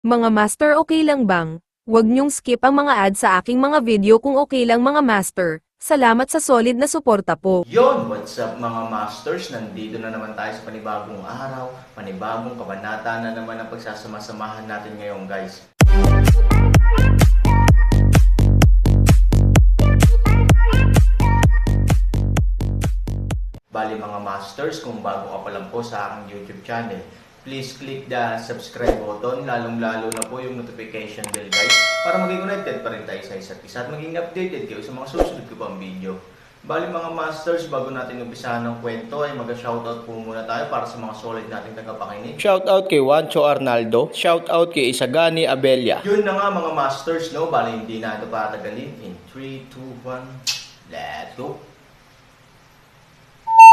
Mga master, okay lang bang? Huwag niyong skip ang mga ads sa aking mga video kung okay lang mga master. Salamat sa solid na suporta po. Yon, what's up mga masters? Nandito na naman tayo sa panibagong araw, panibagong kabanata na naman ang pagsasama-samahan natin ngayon guys. Bali mga masters, kung bago ka pa lang po sa aking YouTube channel, please click the subscribe button, lalong-lalo na po yung notification bell guys, para maging connected pa rin tayo sa isa't isa at maging updated kayo sa mga susunod ko pang video. Bali mga masters, bago natin umpisahan ng kwento ay mag-shoutout po muna tayo para sa mga solid nating tagapakinig. Shoutout kay Juancho Arnaldo, shoutout kay Isagani Abella. Yun na nga mga masters, no? Bali hindi na ito patagalin. In 3, 2, 1, let's go!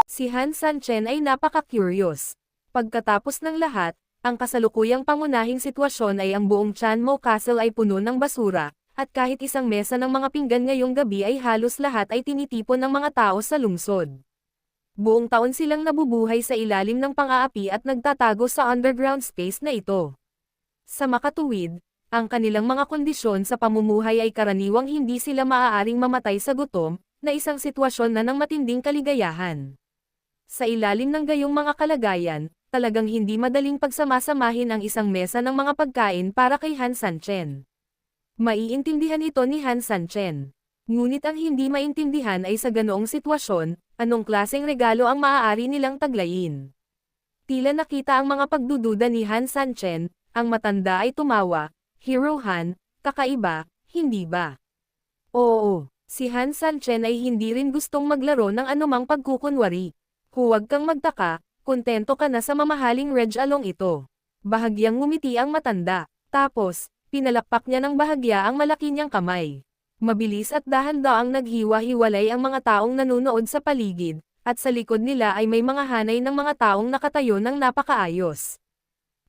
Si Han Sanchen ay napaka-curious. Pagkatapos ng lahat, ang kasalukuyang pangunahing sitwasyon ay ang buong Chanmo Castle ay puno ng basura, at kahit isang mesa ng mga pinggan ngayong gabi ay halos lahat ay tinitipon ng mga tao sa lungsod. Buong taon silang nabubuhay sa ilalim ng pang-aapi at nagtatago sa underground space na ito. Sa makatuwid, ang kanilang mga kondisyon sa pamumuhay ay karaniwang hindi sila maaaring mamatay sa gutom, na isang sitwasyon na ng matinding kaligayahan. Sa ilalim ng gayong mga kalagayan, talagang hindi madaling pagsamasamahin ang isang mesa ng mga pagkain para kay Han Sanchen. Maiintindihan ito ni Han Sanchen. Ngunit ang hindi maintindihan ay sa ganoong sitwasyon, anong klaseng regalo ang maaari nilang taglayin. Tila nakita ang mga pagdududa ni Han Sanchen, ang matanda ay tumawa, "Hero Han, kakaiba, hindi ba?" Oo, si Han Sanchen ay hindi rin gustong maglaro ng anumang pagkukunwari. Huwag kang magtaka, kontento ka na sa mamahaling reg-along ito. Bahagyang ngumiti ang matanda. Tapos, pinalakpak niya ng bahagya ang malaki niyang kamay. Mabilis at dahan-daang naghiwa-hiwalay ang mga taong nanunood sa paligid, at sa likod nila ay may mga hanay ng mga taong nakatayo ng napakaayos.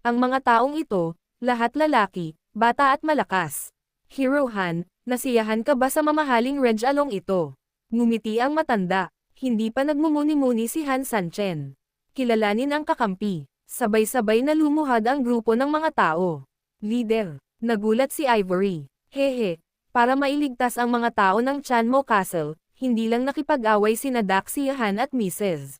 Ang mga taong ito, lahat lalaki, bata at malakas. Hero Han, nasiyahan ka ba sa mamahaling reg-along ito? Ngumiti ang matanda. Hindi pa nagmumuni-muni si Han Sanchen. Kilalanin ang kakampi. Sabay-sabay na lumuhad ang grupo ng mga tao. Leader, nagulat si Ivory. Hehe, para mailigtas ang mga tao ng Chanmo Castle, hindi lang nakipag-away sina Daxia Han at Mrs.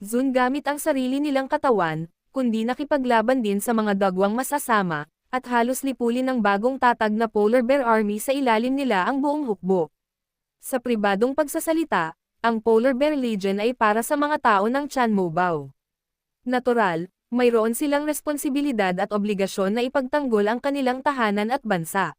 Zun gamit ang sarili nilang katawan, kundi nakipaglaban din sa mga dagwang masasama, at halos lipulin ng bagong tatag na Polar Bear Army sa ilalim nila ang buong hukbo. Sa pribadong pagsasalita, ang Polar Bear Legion ay para sa mga tao ng Chanmobao. Natural, mayroon silang responsibilidad at obligasyon na ipagtanggol ang kanilang tahanan at bansa.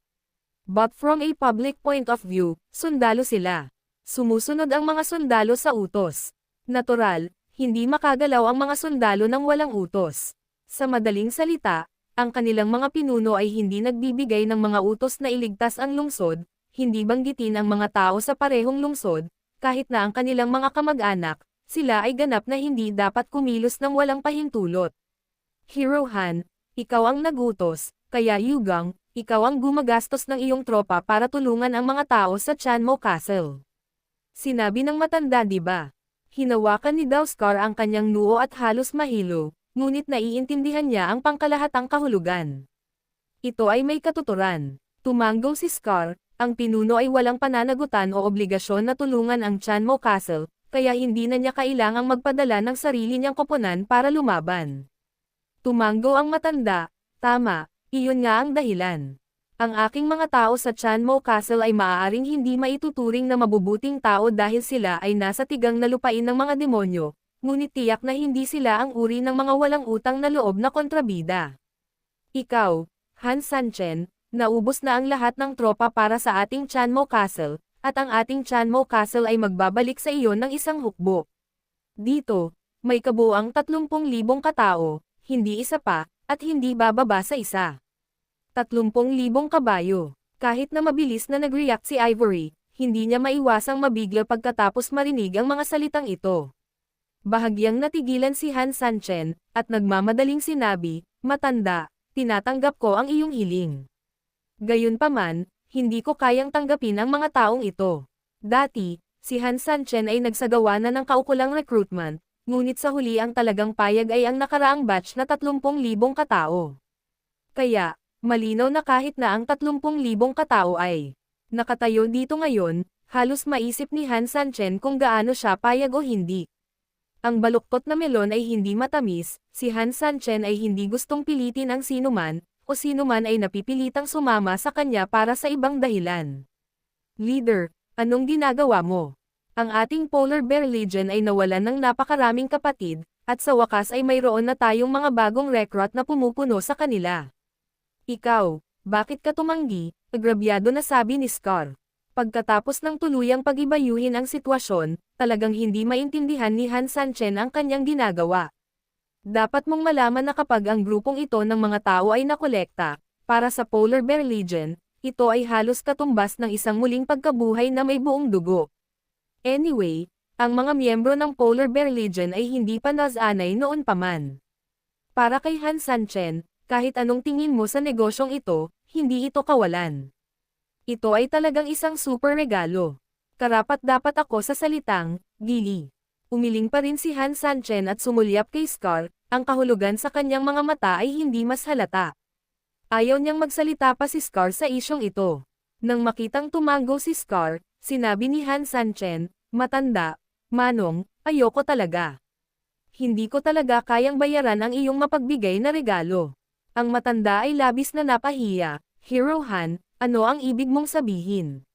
But from a public point of view, sundalo sila. Sumusunod ang mga sundalo sa utos. Natural, hindi makagalaw ang mga sundalo ng walang utos. Sa madaling salita, ang kanilang mga pinuno ay hindi nagbibigay ng mga utos na iligtas ang lungsod, hindi banggitin ang mga tao sa parehong lungsod, kahit na ang kanilang mga kamag-anak, sila ay ganap na hindi dapat kumilos ng walang pahintulot. Hero Han, ikaw ang nagutos, kaya Yugang, ikaw ang gumagastos ng iyong tropa para tulungan ang mga tao sa Chanmo Castle. Sinabi ng matanda, di ba? Hinawakan ni Daoskar ang kanyang noo at halos mahilo, ngunit naiintindihan niya ang pangkalahatang kahulugan. Ito ay may katuturan. Tumanggong si Scar. Ang pinuno ay walang pananagutan o obligasyon na tulungan ang Chanmo Castle, kaya hindi na niya kailangang magpadala ng sarili niyang koponan para lumaban. Tumanggo ang matanda, tama, iyon nga ang dahilan. Ang aking mga tao sa Chanmo Castle ay maaaring hindi maituturing na mabubuting tao dahil sila ay nasa tigang na lupain ng mga demonyo, ngunit tiyak na hindi sila ang uri ng mga walang utang na loob na kontrabida. Ikaw, Han Sanchen, naubos na ang lahat ng tropa para sa ating Chanmo Castle, at ang ating Chanmo Castle ay magbabalik sa iyo ng isang hukbo. Dito, may kabuuang 30,000 katao, hindi isa pa, at hindi bababa sa isa. 30,000 kabayo. Kahit na mabilis na nag-react si Ivory, hindi niya maiwasang mabigla pagkatapos marinig ang mga salitang ito. Bahagyang natigilan si Han Sanchen, at nagmamadaling sinabi, "Matanda, tinatanggap ko ang iyong hiling. Gayunpaman, hindi ko kayang tanggapin ang mga taong ito." Dati, si Han Sanchen ay nagsagawa na ng kaukulang recruitment, ngunit sa huli ang talagang payag ay ang nakaraang batch na 30,000 katao. Kaya, Malinaw na kahit na ang 30,000 katao ay nakatayo dito ngayon, halos maisip ni Han Sanchen kung gaano siya payag o hindi. Ang baluktot na melon ay hindi matamis, si Han Sanchen ay hindi gustong pilitin ang sinuman, o sinuman ay napipilitang sumama sa kanya para sa ibang dahilan. Leader, anong ginagawa mo? Ang ating Polar Bear Legion ay nawalan ng napakaraming kapatid, at sa wakas ay mayroon na tayong mga bagong recruit na pumupuno sa kanila. Ikaw, bakit ka tumanggi? Agrabyado na sabi ni Scar. Pagkatapos ng tuluyang pag-ibayuhin ang sitwasyon, talagang hindi maintindihan ni Han Sanchen ang kanyang ginagawa. Dapat mong malaman na kapag ang grupong ito ng mga tao ay nakolekta, para sa Polar Bear Legion, ito ay halos katumbas ng isang muling pagkabuhay na may buong dugo. Anyway, ang mga miyembro ng Polar Bear Legion ay hindi pa nasanay noon pa man. Para kay Han Sanchen, kahit anong tingin mo sa negosyong ito, hindi ito kawalan. Ito ay talagang isang super regalo. Karapat-dapat ako sa salitang, Gili. Umiling pa rin si Han Sanchen at sumulyap kay Scar, ang kahulugan sa kanyang mga mata ay hindi mas halata. Ayaw niyang magsalita pa si Scar sa isyong ito. Nang makitang tumango si Scar, sinabi ni Han Sanchen, matanda, Manong, ayoko talaga. Hindi ko talaga kayang bayaran ang iyong mapagbigay na regalo. Ang matanda ay labis na napahiya. Hero Han, ano ang ibig mong sabihin?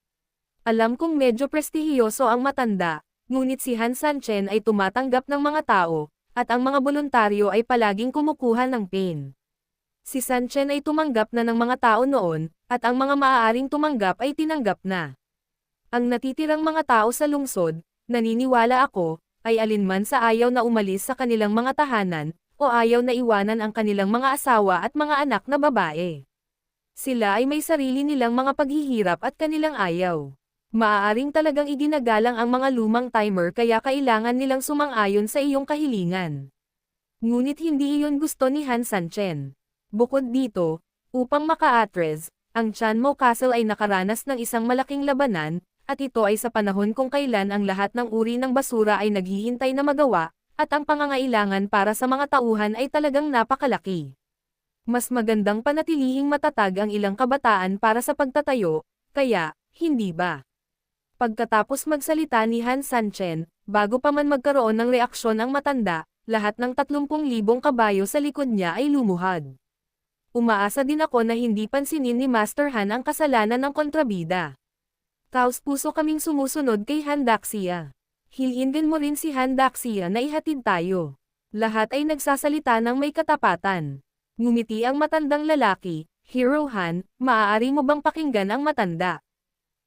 Alam kong medyo prestihiyoso ang matanda, ngunit si Han Sanchen ay tumatanggap ng mga tao, at ang mga voluntaryo ay palaging kumukuha ng pain. Si Sanchen ay tumanggap na ng mga tao noon, at ang mga maaaring tumanggap ay tinanggap na. Ang natitirang mga tao sa lungsod, naniniwala ako, ay alinman sa ayaw na umalis sa kanilang mga tahanan, o ayaw na iwanan ang kanilang mga asawa at mga anak na babae. Sila ay may sarili nilang mga paghihirap at kanilang ayaw. Maaaring talagang iginagalang ang mga lumang timer kaya kailangan nilang sumang-ayon sa iyong kahilingan. Ngunit hindi iyon gusto ni Han Sanchen. Bukod dito, upang maka-address, ang Chanmo Castle ay nakaranas ng isang malaking labanan, at ito ay sa panahon kung kailan ang lahat ng uri ng basura ay naghihintay na magawa, at ang pangangailangan para sa mga tauhan ay talagang napakalaki. Mas magandang panatilihing matatag ang ilang kabataan para sa pagtatayo, kaya, hindi ba? Pagkatapos magsalita ni Han Sanchen, bago pa man magkaroon ng reaksyon ang matanda, lahat ng 30,000 kabayo sa likod niya ay lumuhad. Umaasa din ako na hindi pansinin ni Master Han ang kasalanan ng kontrabida. Taos-puso kaming sumusunod kay Han Daxia. Hilhin din mo rin si Han Daxia na ihatid tayo. Lahat ay nagsasalita ng may katapatan. Ngumiti ang matandang lalaki, Hero Han, maaari mo bang pakinggan ang matanda?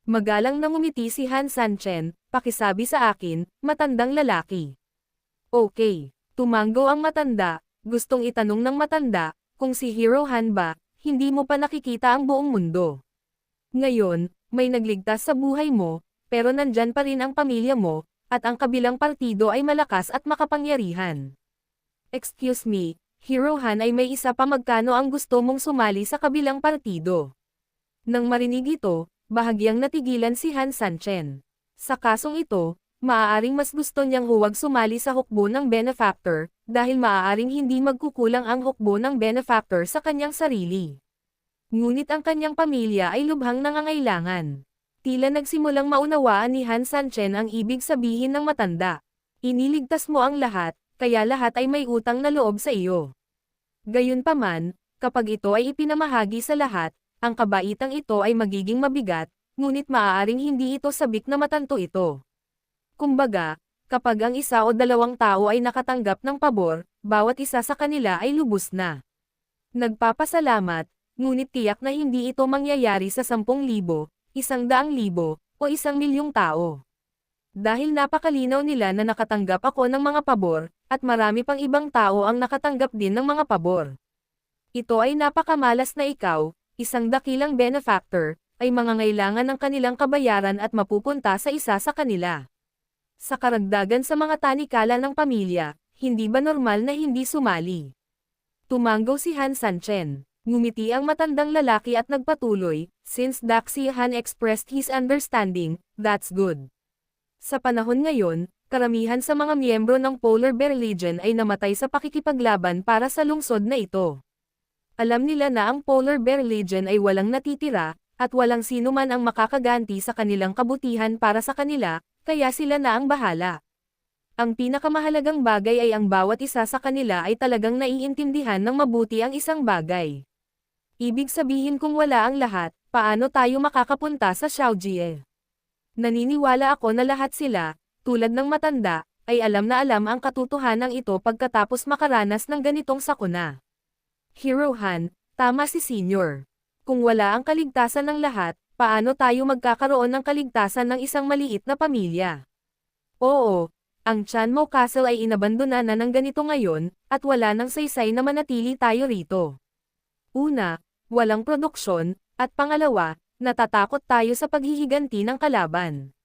Magalang na ngumiti si Han Sanchen, pakisabi sa akin, matandang lalaki. Okay, tumango ang matanda, gustong itanong ng matanda, kung si Hero Han ba, hindi mo pa nakikita ang buong mundo. Ngayon, may nagligtas sa buhay mo, pero nandyan pa rin ang pamilya mo, at ang kabilang partido ay malakas at makapangyarihan. Excuse me, Hero Han ay may isa pa magkano ang gusto mong sumali sa kabilang partido. Nang marinig ito, bahagyang natigilan si Han Sanchen. Sa kasong ito, maaaring mas gusto niyang huwag sumali sa hukbo ng benefactor, dahil maaaring hindi magkukulang ang hukbo ng benefactor sa kanyang sarili. Ngunit ang kanyang pamilya ay lubhang nangangailangan. Tila nagsimulang maunawaan ni Han Sanchen ang ibig sabihin ng matanda. Iniligtas mo ang lahat, kaya lahat ay may utang na loob sa iyo. Gayunpaman, kapag ito ay ipinamahagi sa lahat, ang kabaitang ito ay magiging mabigat, ngunit maaaring hindi ito sabik na matanto ito. Kumbaga, kapag ang isa o dalawang tao ay nakatanggap ng pabor, bawat isa sa kanila ay lubos na. Nagpapasalamat, ngunit tiyak na hindi ito mangyayari sa 10,000, 100,000, o 1,000,000 tao. Dahil napakalinaw nila na nakatanggap ako ng mga pabor, at marami pang ibang tao ang nakatanggap din ng mga pabor. Ito ay napakamalas na ikaw, isang dakilang benefactor, ay mangangailangan ng kanilang kabayaran at mapupunta sa isa sa kanila. Sa karagdagan sa mga tanikala ng pamilya, hindi ba normal na hindi sumali? Tumango si Han Sanchen. Ngumiti ang matandang lalaki at nagpatuloy, since Daxia Han expressed his understanding, that's good. Sa panahon ngayon, karamihan sa mga miyembro ng Polar Bear Legion ay namatay sa pakikipaglaban para sa lungsod na ito. Alam nila na ang Polar Bear Legion ay walang natitira, at walang sino man ang makakaganti sa kanilang kabutihan para sa kanila, kaya sila na ang bahala. Ang pinakamahalagang bagay ay ang bawat isa sa kanila ay talagang naiintindihan ng mabuti ang isang bagay. Ibig sabihin kung wala ang lahat, paano tayo makakapunta sa Xiaojie? Naniniwala ako na lahat sila, tulad ng matanda, ay alam na alam ang katotohanan ito pagkatapos makaranas ng ganitong sakuna. Hero Han, tama si Senior. Kung wala ang kaligtasan ng lahat, paano tayo magkakaroon ng kaligtasan ng isang maliit na pamilya? Oo, ang Chanmo Castle ay inabandona na ng ganito ngayon, at wala nang saysay na manatili tayo rito. Una, walang produksyon, at pangalawa, natatakot tayo sa paghihiganti ng kalaban.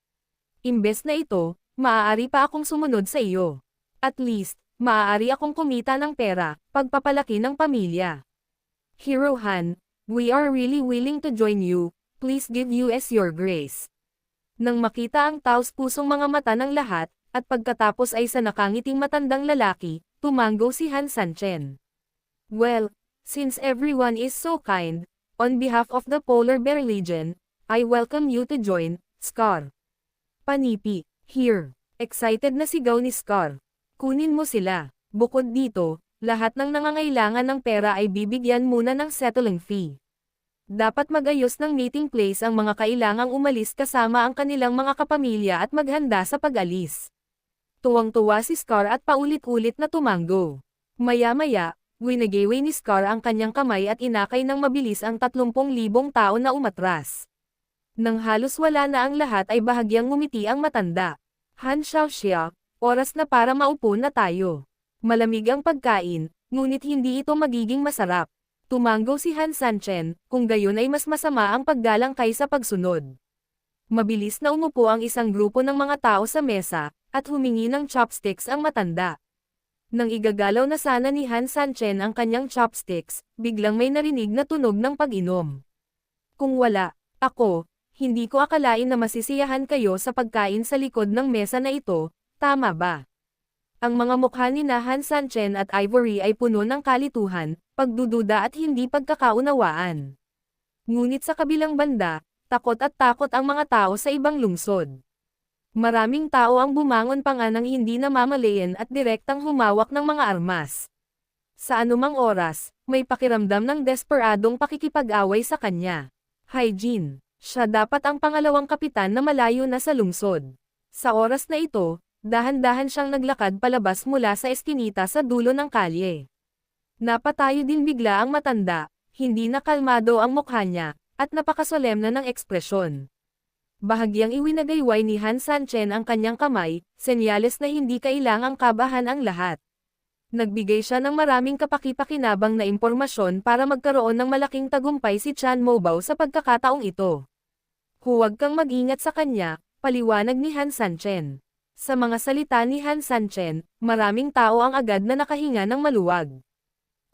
Imbes na ito, maaari pa akong sumunod sa iyo. At least, maaari akong kumita ng pera, pagpapalaki ng pamilya. Hero Han, we are really willing to join you, please give us your grace. Nang makita ang taos-pusong mga mata ng lahat, at pagkatapos ay sa nakangiting matandang lalaki, tumanggo si Han Sanchen. Well, since everyone is so kind, on behalf of the Polar Bear Legion, I welcome you to join, Scar. Panipi, here. Excited na sigaw ni Scar. Kunin mo sila. Bukod dito, lahat ng nangangailangan ng pera ay bibigyan muna ng settling fee. Dapat magayos ng meeting place ang mga kailangang umalis kasama ang kanilang mga kapamilya at maghanda sa pag-alis. Tuwang-tuwa si Scar at paulit-ulit na tumanggo. Maya-maya, winagaway ni Scar ang kanyang kamay at inakay ng mabilis ang 30,000 tao na umatras. Nang halos wala na ang lahat ay bahagyang ngumiti ang matanda. Han Xiaoxia, oras na para maupo na tayo. Malamig ang pagkain, ngunit hindi ito magiging masarap. Tumanggo si Han Sanchen, kung gayon ay mas masama ang paggalang kaysa pagsunod. Mabilis na umupo ang isang grupo ng mga tao sa mesa, at humingi ng chopsticks ang matanda. Nang igagalaw na sana ni Han Sanchen ang kanyang chopsticks, biglang may narinig na tunog ng pag-inom. Kung wala, ako, hindi ko akalain na masisiyahan kayo sa pagkain sa likod ng mesa na ito, tama ba? Ang mga mukha ni Han Sanchen at Ivory ay puno ng kalituhan, pagdududa at hindi pagkakaunawaan. Ngunit sa kabilang banda, takot ang mga tao sa ibang lungsod. Maraming tao ang bumangon pa nga nang hindi namamalayan at direktang humawak ng mga armas. Sa anumang oras, may pakiramdam ng desperadong pakikipag-away sa kanya. Hygiene. Siya dapat ang pangalawang kapitan na malayo na sa lungsod. Sa oras na ito, dahan-dahan siyang naglakad palabas mula sa eskinita sa dulo ng kalye. Napatayo din bigla ang matanda, hindi na kalmado ang mukha niya, at napakasolemna ng ekspresyon. Bahagyang iwinagayway ni Han Sanchen ang kanyang kamay, senyales na hindi kailangang kabahan ang lahat. Nagbigay siya ng maraming kapaki-pakinabang na impormasyon para magkaroon ng malaking tagumpay si Chan Mobao sa pagkakataong ito. Huwag kang mag-ingat sa kanya, paliwanag ni Han Sanchen. Sa mga salita ni Han Sanchen, maraming tao ang agad na nakahinga ng maluwag.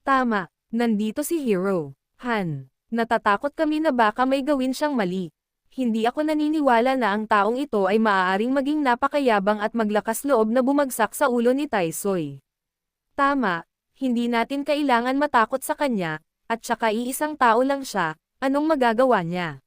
Tama, nandito si Hero. Han, natatakot kami na baka may gawin siyang mali. Hindi ako naniniwala na ang taong ito ay maaaring maging napakayabang at maglakas loob na bumagsak sa ulo ni Taisoy. Tama, hindi natin kailangan matakot sa kanya, at saka iisang tao lang siya, anong magagawa niya?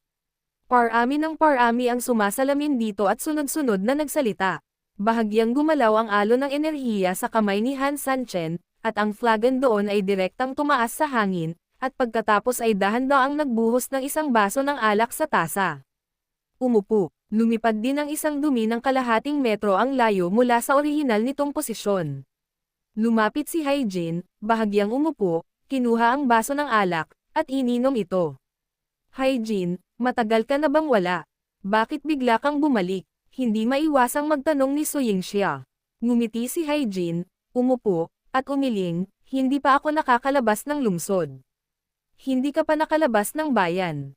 Parami ang sumasalamin dito at sunod-sunod na nagsalita. Bahagyang gumalaw ang alon ng enerhiya sa kamay ni Han Sanchen, at ang flagon doon ay direktang tumaas sa hangin, at pagkatapos ay dahan-daang nagbuhos ng isang baso ng alak sa tasa. Umupo, lumipad din ang isang dumi ng kalahating metro ang layo mula sa orihinal nitong posisyon. Lumapit si Hyjin, bahagyang umupo, kinuha ang baso ng alak, at ininom ito. Hyjin, matagal ka na bang wala? Bakit bigla kang bumalik? Hindi maiwasang magtanong ni Su Yingxia. Ngumiti si Hyjin, umupo, at umiling, hindi pa ako nakakalabas ng lungsod. Hindi ka pa nakalabas ng bayan.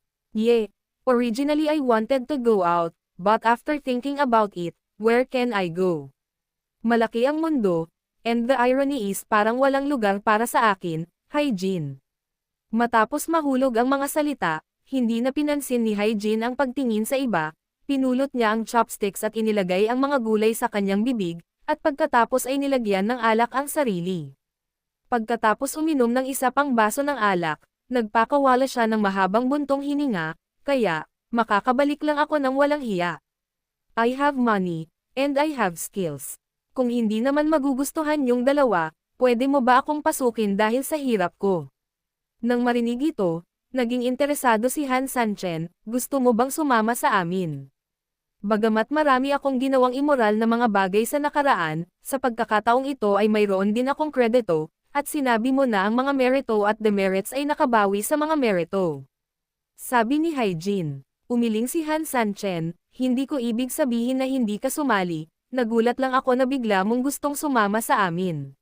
Originally I wanted to go out, but after thinking about it, where can I go? Malaki ang mundo, and the irony is parang walang lugar para sa akin, Hyjin. Matapos mahulog ang mga salita, hindi na pinansin ni Hyjin ang pagtingin sa iba, pinulot niya ang chopsticks at inilagay ang mga gulay sa kanyang bibig, at pagkatapos ay nilagyan ng alak ang sarili. Pagkatapos uminom ng isa pang baso ng alak, nagpakawala siya ng mahabang buntong hininga, kaya, makakabalik lang ako ng walang hiya. I have money, and I have skills. Kung hindi naman magugustuhan yung dalawa, pwede mo ba akong pasukin dahil sa hirap ko? Nang marinig ito, naging interesado si Han Sanchen, gusto mo bang sumama sa amin? Bagamat marami akong ginawang immoral na mga bagay sa nakaraan, sa pagkakataong ito ay mayroon din akong kredito, at sinabi mo na ang mga merito at demerits ay nakabawi sa mga merito. Sabi ni Haijin. Umiling si Han Sanchen, hindi ko ibig sabihin na hindi ka sumali, nagulat lang ako na bigla mong gustong sumama sa amin.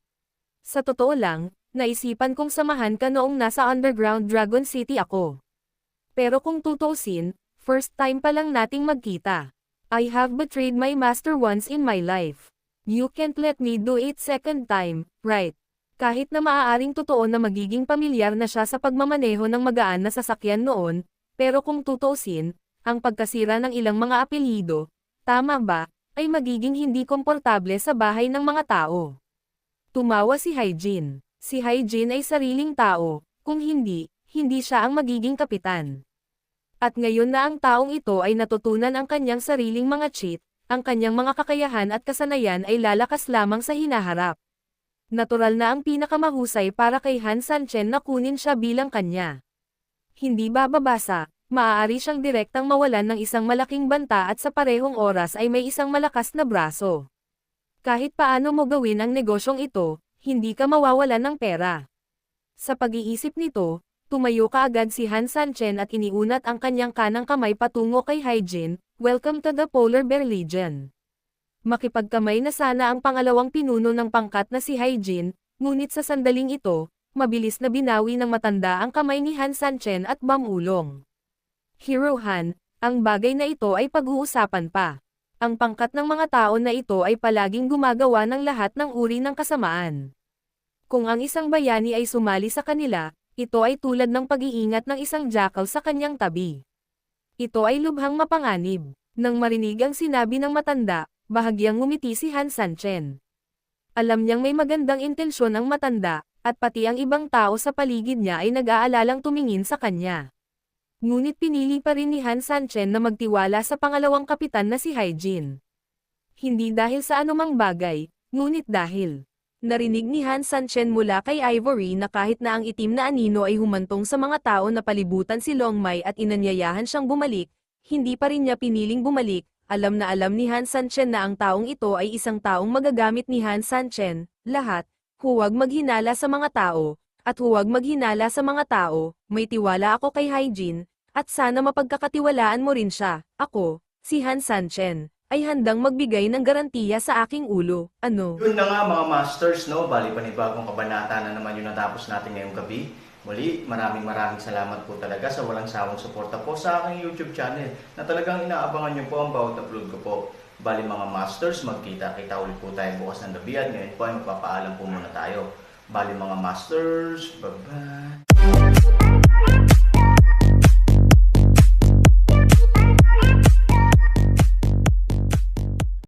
Sa totoo lang, naisipan kong samahan ka noong nasa underground Dragon City ako. Pero kung tutuusin, first time pa lang nating magkita. I have betrayed my master once in my life. You can't let me do it second time, right? Kahit na maaaring totoo na magiging pamilyar na siya sa pagmamaneho ng magaan na sasakyan noon, pero kung tutuusin, ang pagkasira ng ilang mga apelyido, tama ba, ay magiging hindi komportable sa bahay ng mga tao. Tumawa si Haijin. Si Haijin ay sariling tao, kung hindi, hindi siya ang magiging kapitan. At ngayon na ang taong ito ay natutunan ang kanyang sariling mga cheat, ang kanyang mga kakayahan at kasanayan ay lalakas lamang sa hinaharap. Natural na ang pinakamahusay para kay Han Sanchen na kunin siya bilang kanya. Hindi bababasa, maaari siyang direktang mawalan ng isang malaking banta at sa parehong oras ay may isang malakas na braso. Kahit paano mo gawin ang negosyong ito, hindi ka mawawalan ng pera. Sa pag-iisip nito, tumayo kaagad si Han Sanchen at iniunat ang kanyang kanang kamay patungo kay Haijin, "Welcome to the Polar Bear Legion." Makipagkamay na sana ang pangalawang pinuno ng pangkat na si Haijin, ngunit sa sandaling ito, mabilis na binawi ng matanda ang kamay ni Han Sanchen at bamulong. Hero Han, ang bagay na ito ay pag-uusapan pa. Ang pangkat ng mga tao na ito ay palaging gumagawa ng lahat ng uri ng kasamaan. Kung ang isang bayani ay sumali sa kanila, ito ay tulad ng pag-iingat ng isang jackal sa kanyang tabi. Ito ay lubhang mapanganib. Nang marinig ang sinabi ng matanda, bahagyang ngumiti si Han Sanchen. Alam niyang may magandang intensyon ang matanda, at pati ang ibang tao sa paligid niya ay nag-aalalang tumingin sa kanya. Ngunit pinili pa rin ni Han Sanchen na magtiwala sa pangalawang kapitan na si Haijin. Hindi dahil sa anumang bagay, ngunit dahil narinig ni Han Sanchen mula kay Ivory na kahit na ang itim na anino ay humantong sa mga tao na palibutan si Long Mai at inanyayahan siyang bumalik, hindi pa rin niya piniling bumalik. Alam na alam ni Han Sanchen na ang taong ito ay isang taong magagamit ni Han Sanchen. Lahat, huwag maghinala sa mga tao, at huwag maghinala sa mga tao, may tiwala ako kay Haijin, at sana mapagkakatiwalaan mo rin siya. Ako, si Han Sanchen, ay handang magbigay ng garantiya sa aking ulo. Ano? Yun na nga mga masters, no? Bali panibagong kabanata na naman yung natapos natin ngayong gabi. Muli, maraming salamat po talaga sa walang sawang suporta po sa aking YouTube channel na talagang inaabangan nyo po ang bawat upload ko po. Bali mga masters, magkita-kita ulit po tayo bukas ng gabi at ngayon po ay magpapaalam po muna tayo. Bali mga masters, bye-bye!